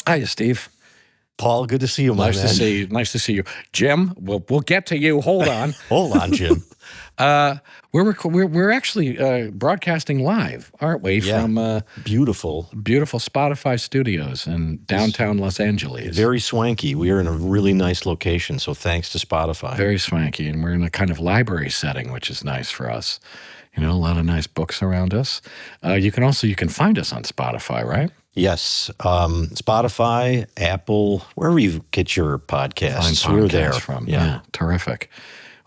Hiya, Steve. Paul, good to see you, my man. Nice to see you. Jim, we'll get to you. Hold on. Hold on, Jim. We're actually broadcasting live, aren't we? Yeah. From beautiful Spotify studios in downtown Los Angeles. Very swanky. We are in a really nice location, so thanks to Spotify. Very swanky, and we're in a kind of library setting, which is nice for us. You know, a lot of nice books around us. You can find us on Spotify, right? Yes. Spotify, Apple, wherever you get your podcasts. Find we're podcasts there. From. Yeah, terrific.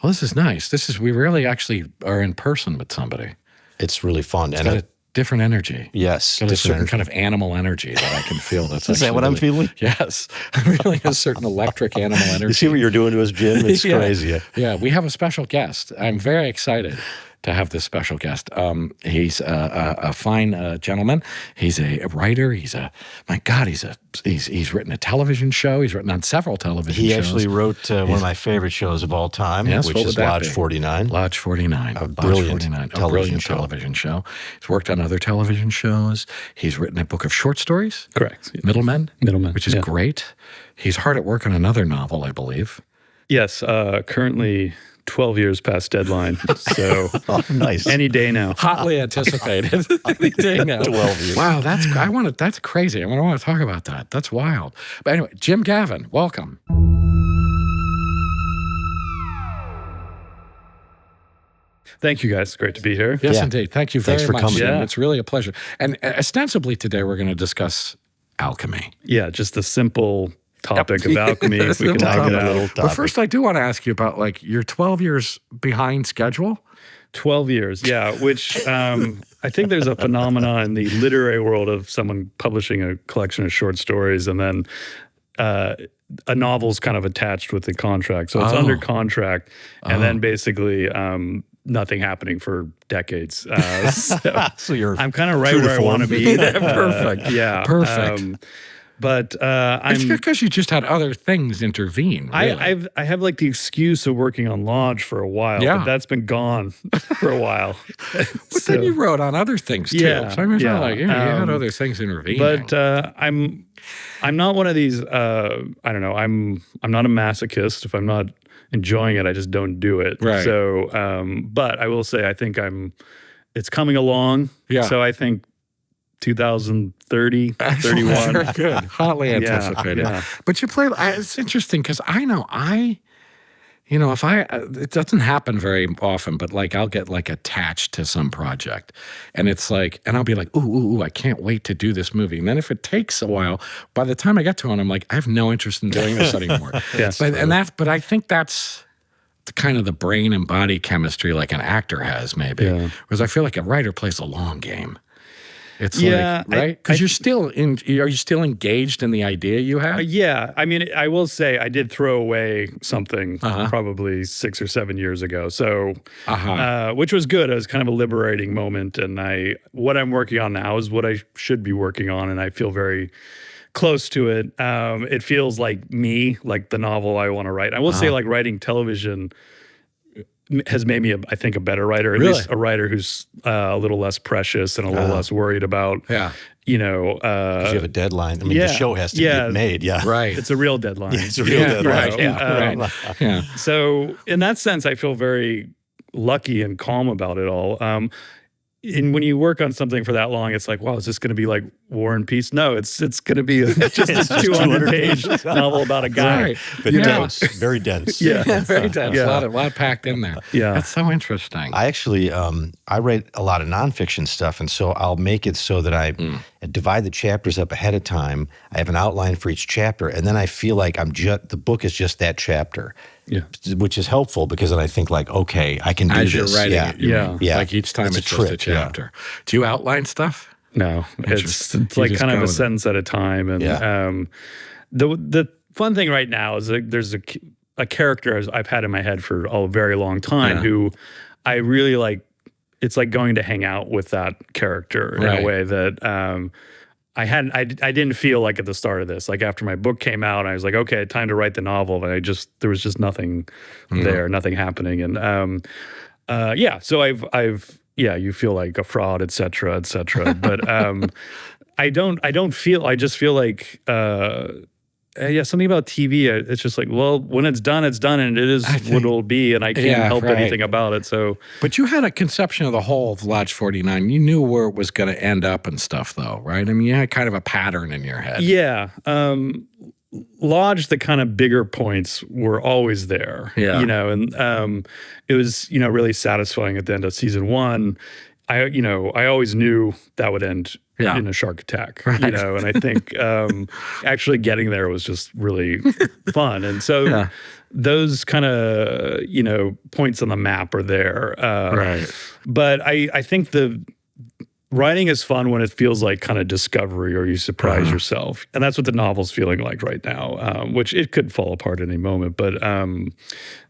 Well, this is nice. We really actually are in person with somebody. It's really fun. It's got a different energy. Yes. It's got a certain kind of animal energy that I can feel. That's Is that what I'm feeling? Yes. I'm feeling a certain electric animal energy. You see what you're doing to us, Jim? It's crazy. Yeah, we have a special guest. I'm very excited to have this special guest. He's a fine gentleman. He's a writer. He's written a television show. He's written on several television shows. He actually wrote one of my favorite shows of all time, which is Lodge 49. Lodge 49. A brilliant television show. He's worked on other television shows. He's written a book of short stories. Correct. Middlemen, which is yeah. great. He's hard at work on another novel, I believe. Yes, currently 12 years past deadline, so nice. Any day now. Hotly anticipated. Any day now. 12 years. Wow, that's crazy. I want to talk about that. That's wild. But anyway, Jim Gavin, welcome. Thank you, guys. It's great to be here. Yes, indeed. Thank you very Thanks for much. coming. Jim. It's really a pleasure. And ostensibly today we're going to discuss alchemy. Yeah, just the simple topic of alchemy, if we can knock it out. But first, I do want to ask you about, you're 12 years behind schedule. 12 years, yeah, which I think there's a phenomenon in the literary world of someone publishing a collection of short stories and then a novel's kind of attached with the contract. So it's under contract and then basically nothing happening for decades. So you're I'm kind of right where I want to be. Perfect. Yeah. Perfect. But it's because you just had other things intervene. Really. I have the excuse of working on Lodge for a while, but that's been gone for a while. But then you wrote on other things too. Yeah, so you had other things intervening. But I'm not one of these. I don't know. I'm not a masochist. If I'm not enjoying it, I just don't do it. Right. So, but I will say I think it's coming along. Yeah. So I think 2030, 31. Very good. Hotly anticipated. Yeah. But you play, it's interesting because I know if it doesn't happen very often, but I'll get attached to some project and it's and I'll be like, ooh, I can't wait to do this movie. And then if it takes a while, by the time I get to it, I'm like, I have no interest in doing this anymore. Yes. But I think that's kind of the brain and body chemistry like an actor has maybe. Yeah. Whereas I feel like a writer plays a long game. It's right? Because are you still engaged in the idea you have? Yeah. I mean, I will say I did throw away something probably 6 or 7 years ago. So, which was good. It was kind of a liberating moment. And what I'm working on now is what I should be working on. And I feel very close to it. It feels like me, like the novel I want to write. I will say writing television has made me, I think, a better writer, at least a writer who's a little less precious and a little less worried about, because you have a deadline. I mean, the show has to get made. Yeah. Right. It's a real deadline. It's a real deadline. Right. So in that sense, I feel very lucky and calm about it all. And when you work on something for that long, it's like, wow, is this going to be like War and Peace? No, it's going to be just a 200-page novel about a guy. Right. But dense, very dense. Yeah. Very dense. Yeah. A lot packed in there. Yeah. That's so interesting. I actually, I write a lot of nonfiction stuff, and so I'll make it so that I divide the chapters up ahead of time. I have an outline for each chapter, and then I feel like the book is just that chapter. Yeah. Which is helpful because then I think okay, I can do As this. you're writing it, yeah. Like each time it's just a chapter. Yeah. Do you outline stuff? No, it's like kind of a sentence at a time. And the fun thing right now is there's a character I've had in my head for a very long time who I really like. It's like going to hang out with that character in a way that I didn't feel like at the start of this. Like after my book came out, I was like, okay, time to write the novel. And there was just nothing there, nothing happening. And so I've you feel like a fraud, et cetera, et cetera. But I just feel like, something about TV. It's just like, well, when it's done, and it is what it'll be, and I can't help anything about it. So, but you had a conception of the whole of Lodge 49. You knew where it was going to end up and stuff, though, right? I mean, you had kind of a pattern in your head. Yeah. Lodge, the kind of bigger points were always there. Yeah. And it was, really satisfying at the end of season 1. I always knew that would end in a shark attack, and I think actually getting there was just really fun. And so those kind of, points on the map are there. But I think the writing is fun when it feels like kind of discovery or you surprise yourself. And that's what the novel's feeling like right now, which it could fall apart at any moment. But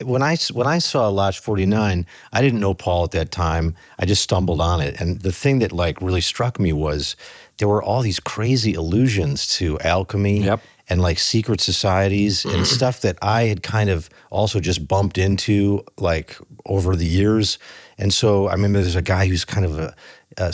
when I saw Lodge 49, I didn't know Paul at that time. I just stumbled on it. And the thing that really struck me was there were all these crazy allusions to alchemy and secret societies and stuff that I had kind of also just bumped into over the years. And so I remember there's a guy who's kind of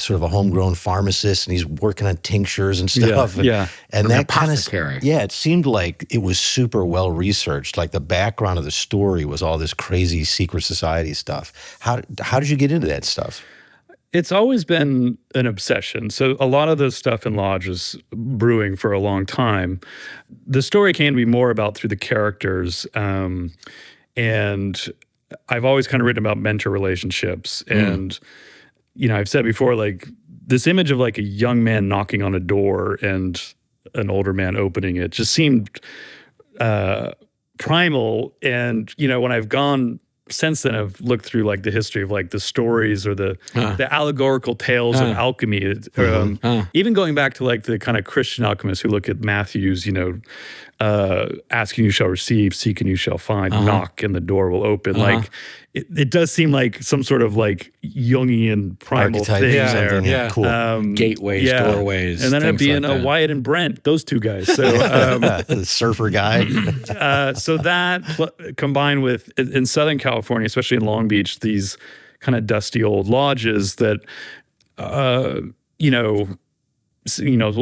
sort of a homegrown pharmacist, and he's working on tinctures and stuff. And that kind of, it seemed like it was super well researched. Like the background of the story was all this crazy secret society stuff. How did you get into that stuff? It's always been an obsession. So a lot of the stuff in Lodge is brewing for a long time. The story can be more about through the characters, and I've always kind of written about mentor relationships. And I've said before, this image of a young man knocking on a door and an older man opening it just seemed primal. And, when I've gone since then, I've looked through the history of the stories or the allegorical tales of alchemy. Even going back to the kind of Christian alchemists who look at Matthew's, ask and you shall receive, seek and you shall find, knock and the door will open. It does seem like some sort of Jungian primal archetype thing there. Yeah, cool. Gateways, doorways, and then it'd be Wyatt and Brent, those two guys. So the surfer guy. So that combined with in Southern California, especially in Long Beach, these kind of dusty old lodges that we'll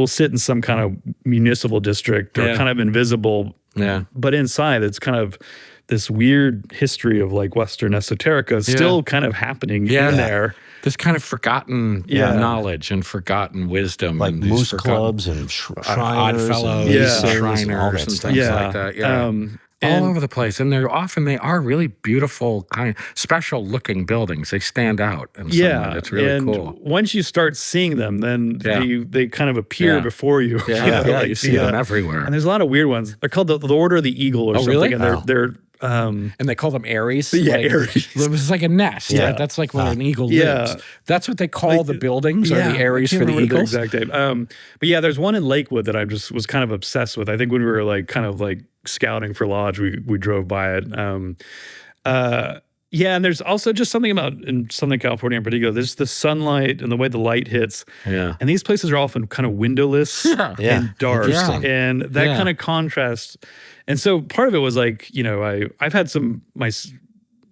sit in some kind of municipal district or kind of invisible. Yeah. But inside, it's kind of this weird history of Western esoterica still kind of happening in there. This kind of forgotten knowledge and forgotten wisdom. Like moose clubs and odd fellows, Shriners and things like that. All over the place. And they are really beautiful, kind of special looking buildings. They stand out. It's really cool. Once you start seeing them, then they kind of appear before you. You see them everywhere. And there's a lot of weird ones. They're called the Order of the Eagle or something. Really? And they're and they call them Aries. Aries. It was like a nest. Yeah. Right? That's where an eagle lives. That's what they call the buildings, or the Aries for the eagles. The exact name. But there's one in Lakewood that I just was kind of obsessed with. I think when we were scouting for Lodge, we drove by it. And there's also just something about in Southern California in particular, there's the sunlight and the way the light hits. Yeah. And these places are often kind of windowless and dark. And that kind of contrast. And so part of it was I've had my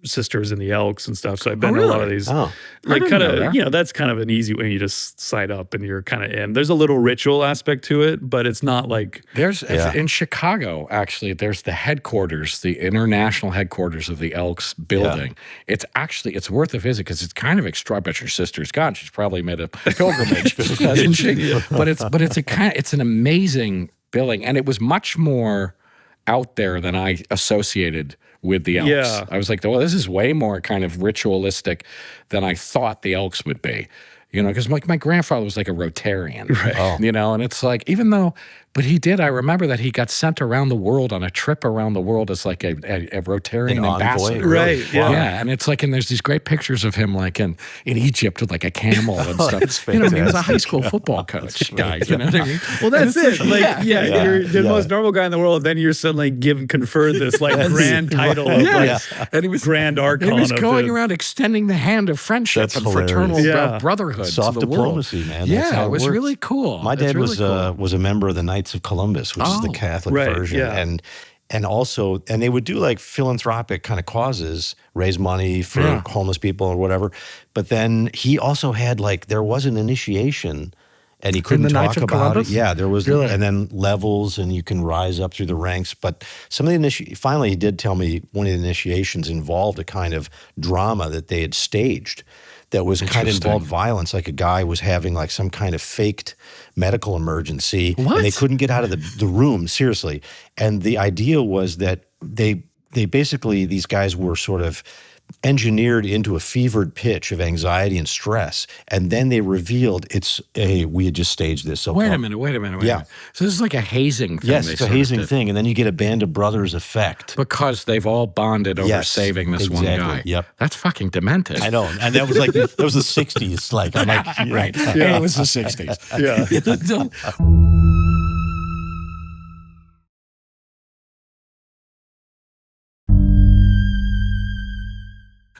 sisters in the Elks and stuff, so I've been to a lot of these. That's kind of an easy way. You just sign up and you're kind of in. There's a little ritual aspect to it, but it's not in Chicago, actually, there's the headquarters, the international headquarters of the Elks building. It's worth a visit because it's kind of extraordinary. I bet your sister's gone. She's probably made a pilgrimage, hasn't she? But it's an amazing building, and it was much more out there than I associated with the Elks. Yeah. I was like, well, this is way more kind of ritualistic than I thought the Elks would be. Because my grandfather was like a Rotarian, right? And it's but I remember that he got sent around the world on a trip around the world as a Rotarian ambassador. Right, yeah. Yeah, and it's and there's these great pictures of him in Egypt with a camel and stuff. He was a high school football coach guy. Well, that's it. You're the most normal guy in the world, then you're suddenly conferred this grand title of and he was grand archon. And he was going around extending the hand of friendship and fraternal brotherhood. Soft to the diplomacy, world. man. It was really cool. My dad was a member of the Knights of Columbus, which is the Catholic version, and also they would do philanthropic kind of causes, raise money for homeless people or whatever. But then he also had there was an initiation and he couldn't the talk Knights of about Columbus? it. Yeah, there was, Really? and then levels, and you can rise up through the ranks. But some of the finally, he did tell me one of the initiations involved a kind of drama that they had staged that was kind of involved violence. Like a guy was having like some kind of faked medical emergency, What? and they couldn't get out of the room, seriously. And the idea was that they basically, these guys were sort of engineered into a fevered pitch of anxiety and stress, and then they revealed we had just staged this. Wait a minute. Yeah. So this is like a hazing thing. Yes, it's a hazing thing, and then you get a Band of Brothers effect. Because they've all bonded over Yes, saving this one exactly. guy. Yep. That's fucking demented. I know, and that was like that was the '60s. Like, I'm like, Right. Yeah. It was the 60s. Yeah.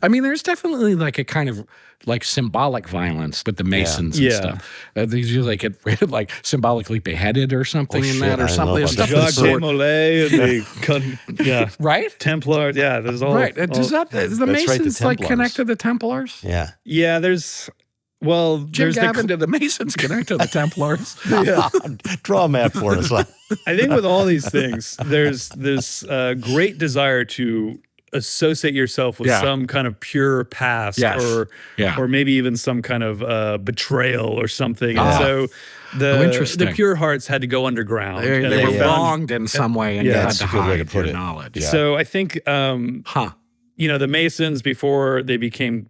I mean, there's definitely like a kind of like symbolic violence with the Masons and Yeah. stuff. These usually get like symbolically beheaded or something in shit, that, I or don't know something. about Stuff that. of the Jacques sort. Desmoulins, and they cut, Right? Templars, there's all. Right. Is the right, the Masons like Templars. connect to the Templars? yeah. Yeah, there's, well, Jim there's Gavin, did the Masons connect to the Templars? Draw a map for us. I think with all these things, there's this great desire to associate yourself with Yeah. some kind of pure past, Yes. or maybe even some kind of betrayal or something. And so interesting. the pure hearts had to go underground. They and were found- wrong in some way, and Yeah, you had that's to a good way to hide put your it. knowledge. Yeah. So I think Huh. the Masons, before they became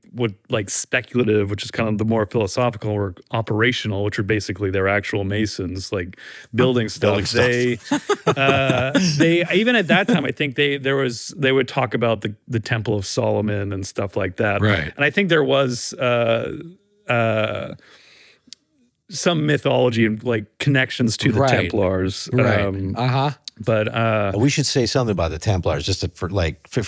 like speculative, which is kind of the more philosophical, or operational, which are basically their actual Masons, like building stuff. They even at that time, I think they would talk about the Temple of Solomon and stuff like that. Right. And I think there was some mythology and like connections to the Right. Templars. Right. But We should say something about the Templars, just for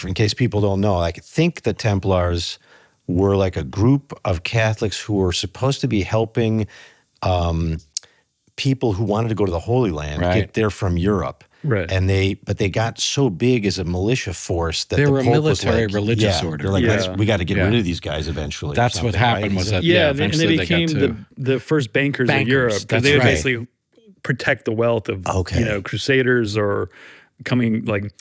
in case people don't know. I think the Templars were like a group of Catholics who were supposed to be helping people who wanted to go to the Holy Land get there from Europe. Right. And but they got so big as a militia force that They the were a Pope was military like, religious yeah, order. they're like, Yeah. we got to get Yeah. rid of these guys eventually. or That's what something, happened. right? Was that? yeah, and eventually they became got to, the first bankers of Europe, That's because they would right. basically protect the wealth of crusaders, or coming like.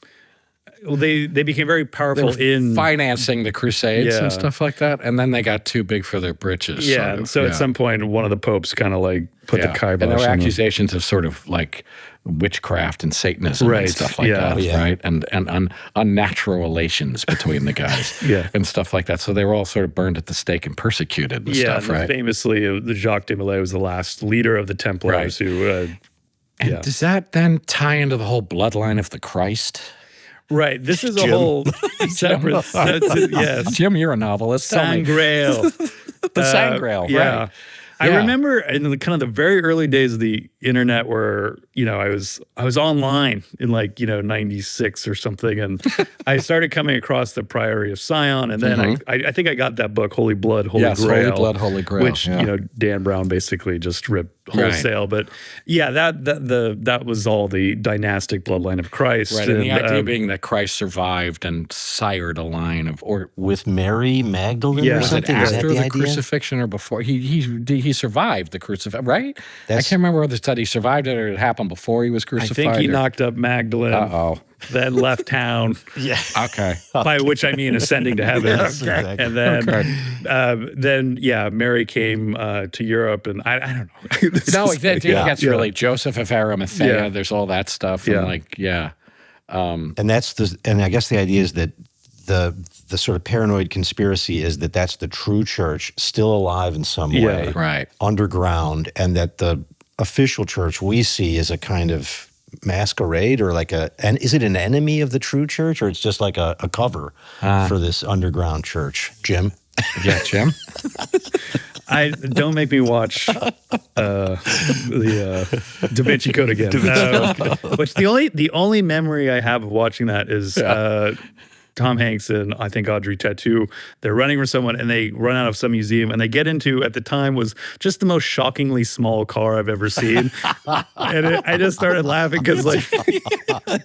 Well, they became very They powerful were in financing the Crusades Yeah. and stuff like that, and then they got too big for their britches. yeah. sort And of. so at some point, one of the popes kind of like put the kibosh. and there were on them. accusations of sort of like witchcraft and Satanism Right, and stuff like yeah. that, Yeah. right? And unnatural relations between the guys, Yeah. and stuff like that. So they were all sort of burned at the stake and persecuted and Yeah, stuff, and right? famously, the Jacques Desmoulins was the last leader of the Templars who. And does that then tie into the whole bloodline of the Christ? Right. This is a whole separate. Yes. Jim, you're a novelist. Tell me. Sangrail. The Sangrail, Yeah. right? I Yeah. remember in the kind of the very early days of the internet where, I was online in like, 96 or something. And I started coming across the Priory of Sion. And then I think I got that book, Holy Blood, Holy Yes, Grail. Holy Blood, Holy Grail, Which, yeah. Dan Brown basically just ripped wholesale. But yeah, that was all the dynastic bloodline of Christ. Right, and the idea being that Christ survived and sired a line of, or With Mary Magdalene Yeah. or Was it something? Is that after the the idea? crucifixion or before? He survived the crucifixion, right? I That's- can't remember whether he survived it or it happened before he was I crucified. think he or- knocked up Magdalene, Uh-oh. then left town. Yeah. Okay. By which I mean ascending to heaven. Yes, exactly. And then, Mary came to Europe, and I don't know. This No, is- that gets yeah. really Joseph of Arimathea. Yeah. There's all that stuff. Yeah. And like, yeah. And and I guess the idea is that the sort of paranoid conspiracy is that that's the true church still alive in some way, Right. underground, and that the official church we see is a kind of masquerade or and is it an enemy of the true church, or it's just like a cover for this underground church? Jim? Yeah, Jim? I don't make me watch the Da Vinci Code again. Which the only memory I have of watching that is Tom Hanks and I think Audrey Tautou, they're running from someone and they run out of some museum and they get into, at the time, was just the most shockingly small car I've ever seen. And I just started laughing because like,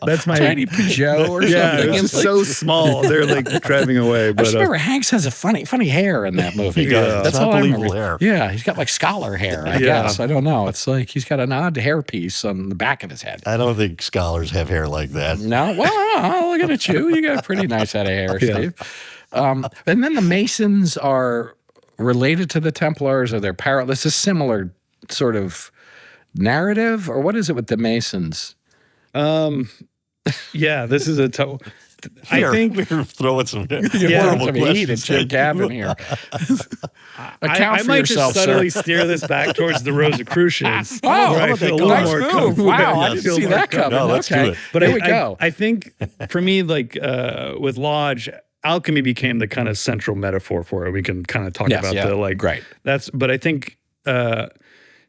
that's my tiny Peugeot or something. Yeah, it was just so small. They're like driving away. But I just remember Hanks has a funny hair in that movie. Yeah, that's all I remember. Hair. Yeah, he's got like scholar hair, I guess. I don't know. It's like he's got an odd hairpiece on the back of his head. I don't think scholars have hair like that. No? Well, looking at you. You got a pretty nice head of hair, Steve. And then the Masons are related to the Templars, or they're parallel. This is similar sort of narrative, or what is it with the Masons? Yeah, this is a tough. I think we're throwing some horrible questions. Jim Gavin here. I might just subtly steer this back towards the Rosicrucians. Oh, I feel a little nice more move. Wow, I didn't see that coming. No, let's do it. But here we go. I think for me, like with Lodge, alchemy became the kind of central metaphor for it. We can kind of talk about the like. Great. But I think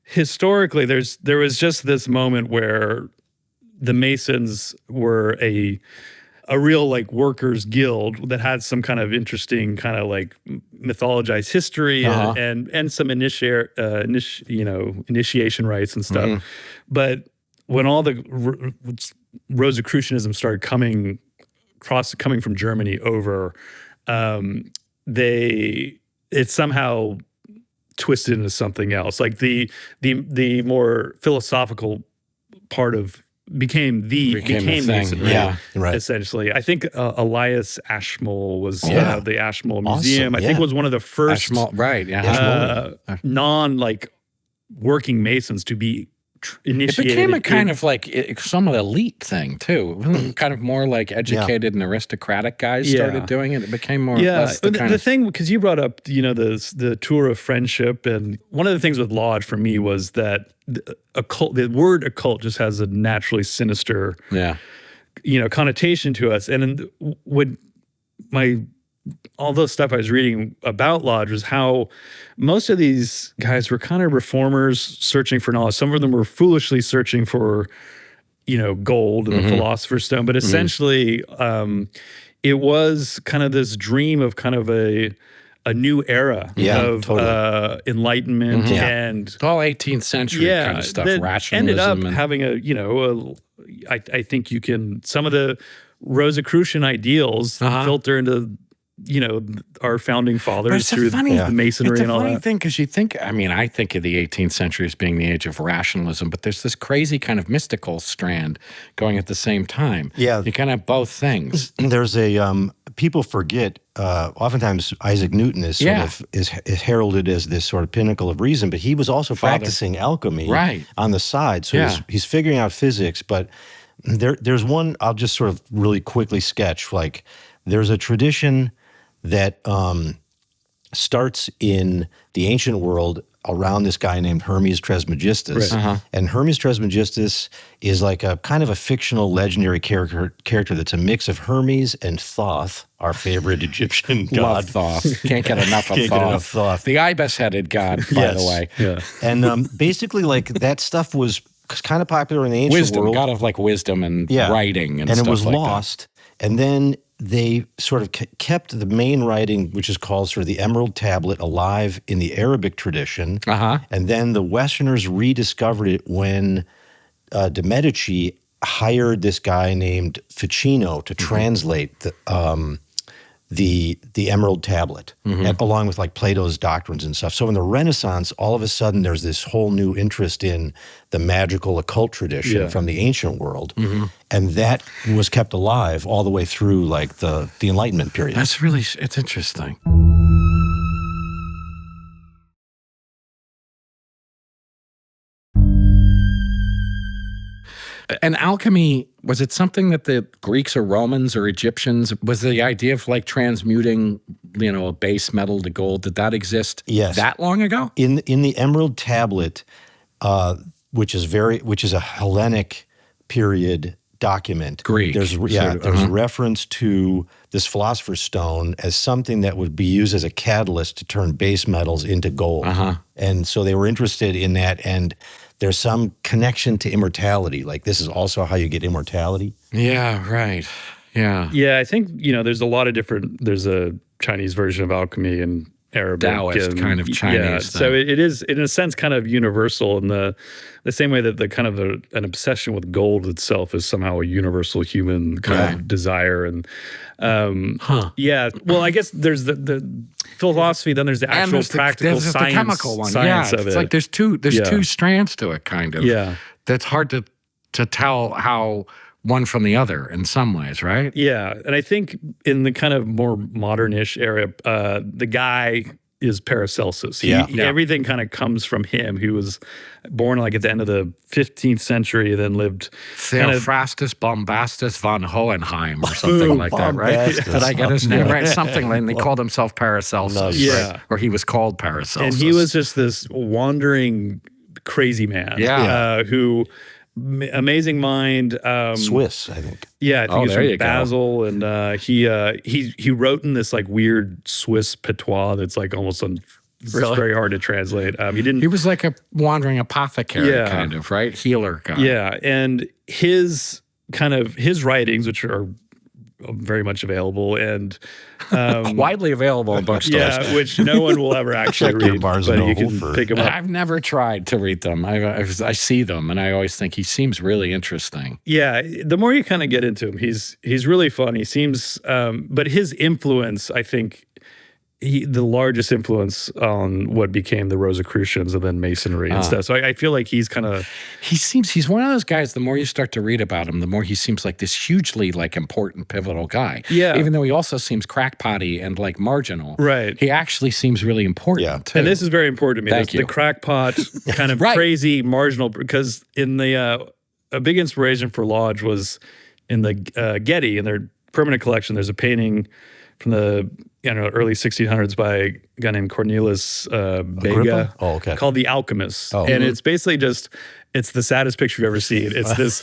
historically, there was just this moment where the Masons were a real like workers guild that had some kind of interesting kind of like mythologized history and some initiation rites and stuff. But when all the Rosicrucianism started coming from Germany over, it somehow twisted into something else. Like the more philosophical part of became Masonry, essentially. I think Elias Ashmole was the Ashmole Museum. I think was one of the first non like working Masons to be initiated. It became a kind of like some elite thing too. Kind of more like educated and aristocratic guys started doing it. It became more. The thing, because you brought up the tour of friendship, and one of the things with Lodge for me was that the word occult just has a naturally sinister connotation to us. And when all the stuff I was reading about Lodge was how most of these guys were kind of reformers searching for knowledge. Some of them were foolishly searching for, gold and the Philosopher's Stone. But essentially, it was kind of this dream of kind of a new era of enlightenment and it's all 18th century kind of stuff. Rationalism ended up having I think you can, some of the Rosicrucian ideals filter into our founding fathers through the Masonry and all that. It's a funny thing because you think, I think of the 18th century as being the age of rationalism, but there's this crazy kind of mystical strand going at the same time. Yeah. You kind of have both things. There's people forget, oftentimes Isaac Newton is sort of is heralded as this sort of pinnacle of reason, but he was also practicing alchemy on the side. So he's figuring out physics, but there's one I'll just sort of really quickly sketch. Like there's a tradition that starts in the ancient world around this guy named Hermes Trismegistus. And Hermes Trismegistus is like a kind of a fictional legendary character that's a mix of Hermes and Thoth, our favorite Egyptian god. Love Thoth. Can't get enough of Thoth. The ibis-headed god, by the way. Yeah. And basically like that stuff was kind of popular in the ancient world. God of like wisdom and writing and stuff like that. And it was lost. And then they sort of kept the main writing, which is called sort of the Emerald Tablet, alive in the Arabic tradition. And then the Westerners rediscovered it when de Medici hired this guy named Ficino to translate the Emerald Tablet, along with like Plato's doctrines and stuff. So in the Renaissance, all of a sudden there's this whole new interest in the magical occult tradition from the ancient world. And that was kept alive all the way through like the Enlightenment period. It's interesting. And alchemy, was it something that the Greeks or Romans or Egyptians, was the idea of like transmuting, a base metal to gold, did that exist that long ago? In the Emerald Tablet, which is a Hellenic period document. Greek. There's reference to this Philosopher's Stone as something that would be used as a catalyst to turn base metals into gold. And so they were interested in that, and there's some connection to immortality. Like this is also how you get immortality. Yeah, right. Yeah, I think, there's a lot of different, there's a Chinese version of alchemy and Arabic. Taoist and, kind of Chinese thing. So it is, in a sense, kind of universal in the same way that the kind of an obsession with gold itself is somehow a universal human kind of desire. And yeah, well, I guess there's the philosophy, then there's the actual practical there's science, the chemical one. science of It's it. like there's two strands to it, kind of. Yeah. That's hard to tell how one from the other in some ways, right? Yeah, and I think in the kind of more modern-ish era, the guy is Paracelsus. Everything kind of comes from him. He was born like at the end of the 15th century, then lived Theophrastus Bombastus von Hohenheim or something like that, right? Did I get his name right? Something like, and they called himself Paracelsus, right? Or he was called Paracelsus. And he was just this wandering crazy man who... amazing mind. Swiss, I think. Yeah, I think he's from Basel, and he wrote in this like weird Swiss patois that's like almost it's very hard to translate. He was like a wandering apothecary kind of, right? Healer guy. Yeah, and his writings, which are very much available and widely available in bookstores. Yeah, which no one will ever actually read, but you can pick them up. I've never tried to read them. I see them, and I always think he seems really interesting. Yeah, the more you kind of get into him, he's really fun. He seems, but his influence, I think, the largest influence on what became the Rosicrucians and then Masonry and stuff. So I feel like he's one of those guys, the more you start to read about him, the more he seems like this hugely like important, pivotal guy. Yeah. Even though he also seems crackpotty and like marginal. Right. He actually seems really important too. And this is very important to me. Thank you. The crackpot kind of crazy, marginal, because in the, a big inspiration for Lodge was in the Getty, in their permanent collection, there's a painting from the early 1600s by a guy named Cornelius Bega called The Alchemist. And it's basically it's the saddest picture you've ever seen. It's this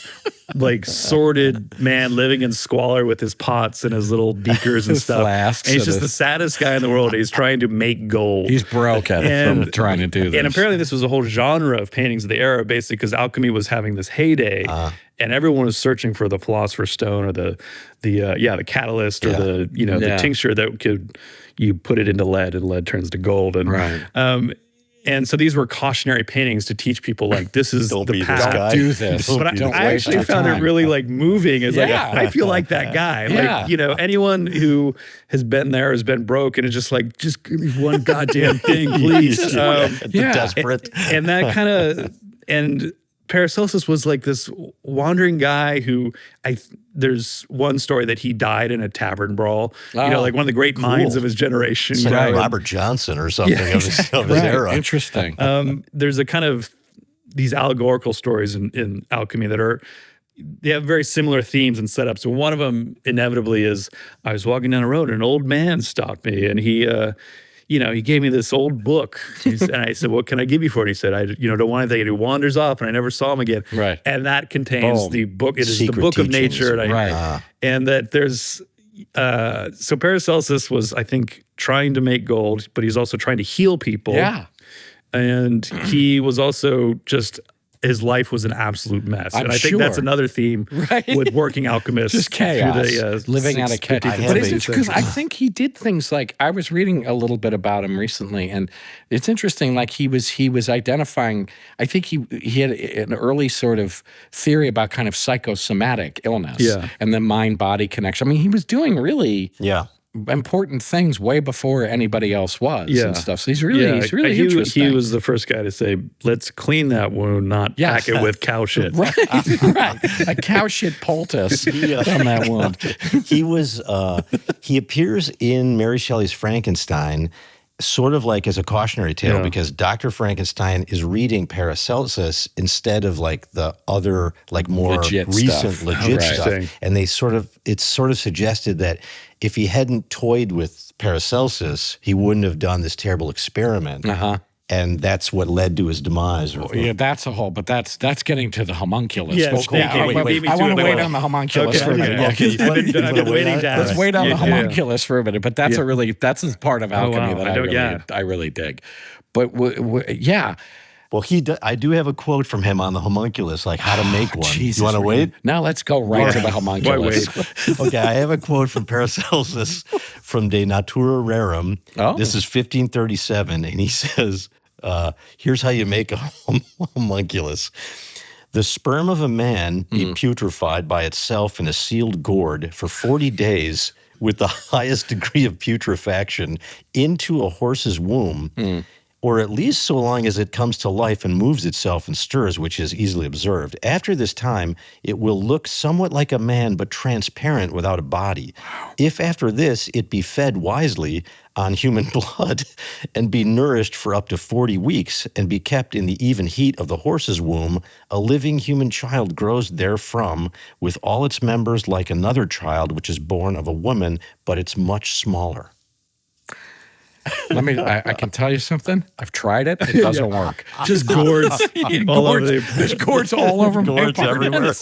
like sordid man living in squalor with his pots and his little beakers and stuff. Flasks and he's just the saddest guy in the world. He's trying to make gold. He's broke at it from trying to do this. And apparently this was a whole genre of paintings of the era, basically because alchemy was having this heyday. And everyone was searching for the philosopher's stone or the catalyst or the tincture that you put it into lead and lead turns to gold. And and so these were cautionary paintings to teach people like this is the path. Don't do this. But I actually found it really like moving. It's like I feel like that guy. Like anyone who has been there has been broke and it's just like just give me one goddamn thing, please. Desperate. And that kind of and Paracelsus was like this wandering guy who there's one story that he died in a tavern brawl. Like one of the great minds of his generation. It's like Robert Johnson or something of his era. Interesting. There's a kind of these allegorical stories in alchemy that they have very similar themes and setups. So one of them inevitably is I was walking down the road and an old man stopped me and he gave me this old book. And I said, what can I give you for it? And he said, I don't want anything. And he wanders off and I never saw him again. Right. And that contains the book. It is Secret the book of teachings. nature. And and that there's, so Paracelsus was, I think, trying to make gold, but he's also trying to heal people. Yeah. And he was also just, his life was an absolute mess. And I think that's another theme with working alchemists. Just chaos. Living out of chaos. But it's interesting because I think he did things like, I was reading a little bit about him recently, and it's interesting, like he was identifying, I think he had an early sort of theory about kind of psychosomatic illness and the mind-body connection. I mean, he was doing really important things way before anybody else was and stuff. So he's really interesting. He was the first guy to say, let's clean that wound, not pack it with cow shit. Right. A cow shit poultice on that wound. He appears in Mary Shelley's Frankenstein sort of like as a cautionary tale because Dr. Frankenstein is reading Paracelsus instead of like the other like more legit stuff. And it's sort of suggested that if he hadn't toyed with Paracelsus, he wouldn't have done this terrible experiment. And that's what led to his demise. That's a whole, but that's getting to the homunculus. Yes, I want to wait on the homunculus for a minute. I've been waiting to ask. Let's wait on the homunculus for a minute. But that's that's a part of alchemy that I really dig. But Well, I do have a quote from him on the homunculus, like how to make one. Jesus, you want to wait? Now let's go right to the homunculus. Okay, I have a quote from Paracelsus from De Natura Rerum. Oh. This is 1537, and he says, here's how you make a homunculus. The sperm of a man be putrefied by itself in a sealed gourd for 40 days with the highest degree of putrefaction into a horse's womb, or at least so long as it comes to life and moves itself and stirs, which is easily observed. After this time, it will look somewhat like a man, but transparent without a body. If after this it be fed wisely on human blood and be nourished for up to 40 weeks and be kept in the even heat of the horse's womb, a living human child grows therefrom with all its members like another child which is born of a woman, but it's much smaller. I can tell you something. I've tried it. It doesn't work. Just gourds all over There's gourds all over my Gourds everywhere.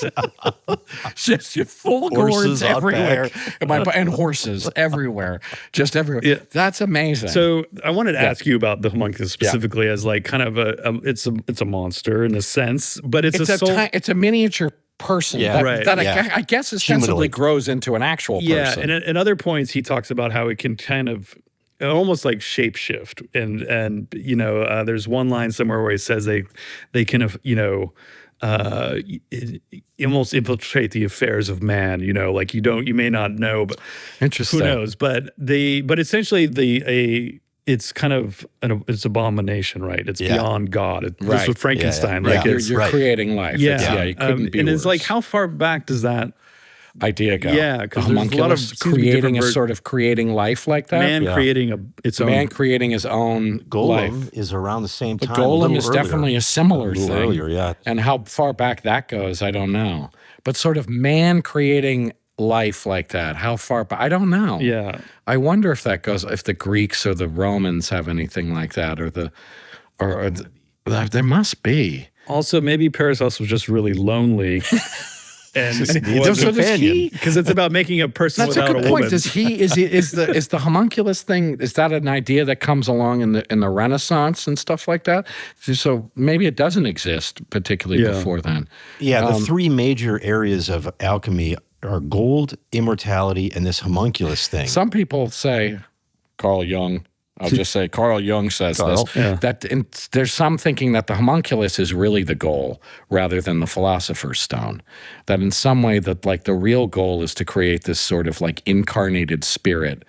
Just full Horses gourds out everywhere. And horses everywhere. Just everywhere. Yeah. That's amazing. So I wanted to ask you about the homunculus specifically as like kind of it's a monster in a sense, but it's a miniature person that I guess ostensibly grows into an actual person. Yeah, and at other points he talks about how it can kind of almost like shapeshift, and there's one line somewhere where he says they can almost infiltrate the affairs of man. Like you may not know, but interesting. Who knows? But essentially it's kind of it's abomination, right? It's beyond God. This was Frankenstein. Like you're creating life. Yeah, you couldn't be and worse. It's like how far back does that idea go? Yeah, because there's a lot of creating sort of creating life like that. Man creating its own. Man creating his own Golem life. is around the same time. The golem is definitely a similar thing. Earlier, yeah. And how far back that goes, I don't know. But sort of man creating life like that, how far back? I don't know. Yeah. I wonder if that goes, if the Greeks or the Romans have anything like that, or there must be. Also, maybe Paracelsus was just really lonely. And because it's about making a person without a woman. That's a good point. Is the homunculus thing, is that an idea that comes along in the Renaissance and stuff like that? So maybe it doesn't exist particularly before then. Yeah, the three major areas of alchemy are gold, immortality, and this homunculus thing. Some people say, Carl Jung, I'll just say Carl Jung says that there's some thinking that the homunculus is really the goal rather than the philosopher's stone. That in some way that like the real goal is to create this sort of like incarnated spirit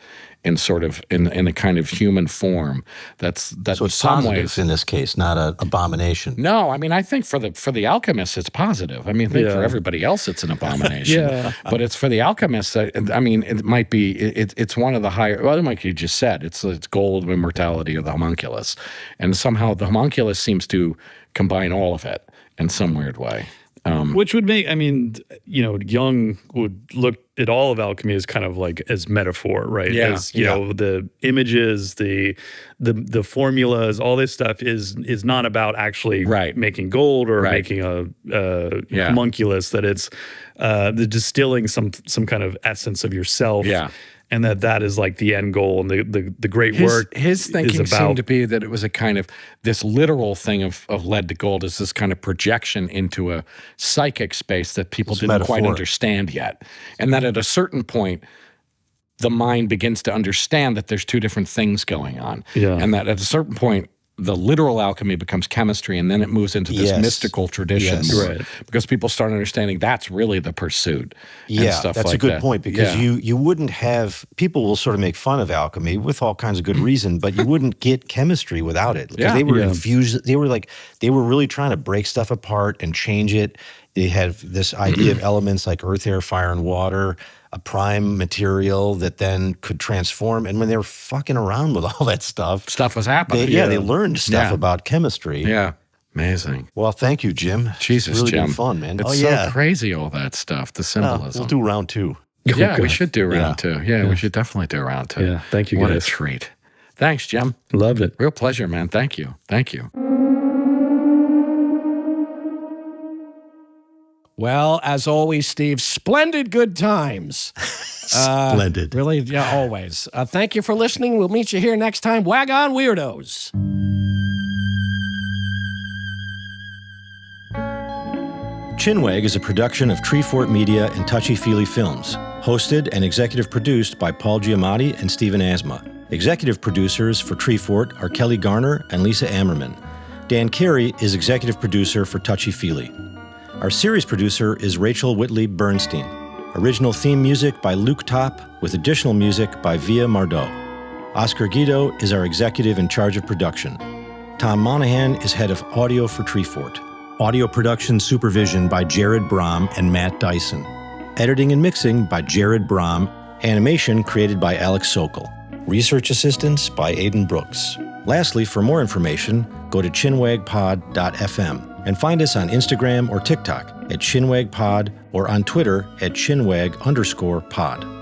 in sort of in a kind of human form. So it's in some ways in this case, not an abomination. No, I mean I think for the alchemists it's positive. I mean I think for everybody else it's an abomination. But it's for the alchemists. I mean it might be it's one of the higher. Well, like you just said, it's gold, immortality, or the homunculus, and somehow the homunculus seems to combine all of it in some weird way. Which would make, Jung would look at all of alchemy as kind of like as metaphor, right? Yeah. As you know, the images, the formulas, all this stuff is not about actually making gold or making a homunculus. That it's the distilling some kind of essence of yourself. Yeah. And that is like the end goal, and the great work. His thinking seemed to be that it was a kind of this literal thing of lead to gold is this kind of projection into a psychic space that people didn't quite understand yet, and that at a certain point, the mind begins to understand that there's two different things going on, and that at a certain point, the literal alchemy becomes chemistry, and then it moves into this mystical tradition, because people start understanding that's really the pursuit. Yeah, stuff that's like a good point, because you wouldn't have, people will sort of make fun of alchemy with all kinds of good reason, but you wouldn't get chemistry without it, because they were infused. They were really trying to break stuff apart and change it. They have this idea of elements like earth, air, fire, and water, a prime material that then could transform. And when they were fucking around with all that stuff was happening. They learned stuff about chemistry. Yeah. Amazing. Well, thank you, Jim. Jesus, it's really Jim. been fun, man. It's so crazy, all that stuff, the symbolism. We'll do round two. Yeah, we should do round two. Yeah, we should definitely do round two. Yeah, thank you, guys. What a treat. Thanks, Jim. Loved it. Real pleasure, man. Thank you. Thank you. Well, as always, Steve, splendid good times. Splendid. Really, always. Thank you for listening. We'll meet you here next time. Wag on, weirdos. Chinwag is a production of Treefort Media and Touchy Feely Films, hosted and executive produced by Paul Giamatti and Stephen Asma. Executive producers for Treefort are Kelly Garner and Lisa Ammerman. Dan Carey is executive producer for Touchy Feely. Our series producer is Rachel Whitley Bernstein. Original theme music by Luke Topp, with additional music by Via Mardot. Oscar Guido is our executive in charge of production. Tom Monahan is head of audio for Treefort. Audio production supervision by Jared Brom and Matt Dyson. Editing and mixing by Jared Brom. Animation created by Alex Sokol. Research assistance by Aidan Brooks. Lastly, for more information, go to chinwagpod.fm and find us on Instagram or TikTok at chinwagpod or on Twitter at chinwag_pod.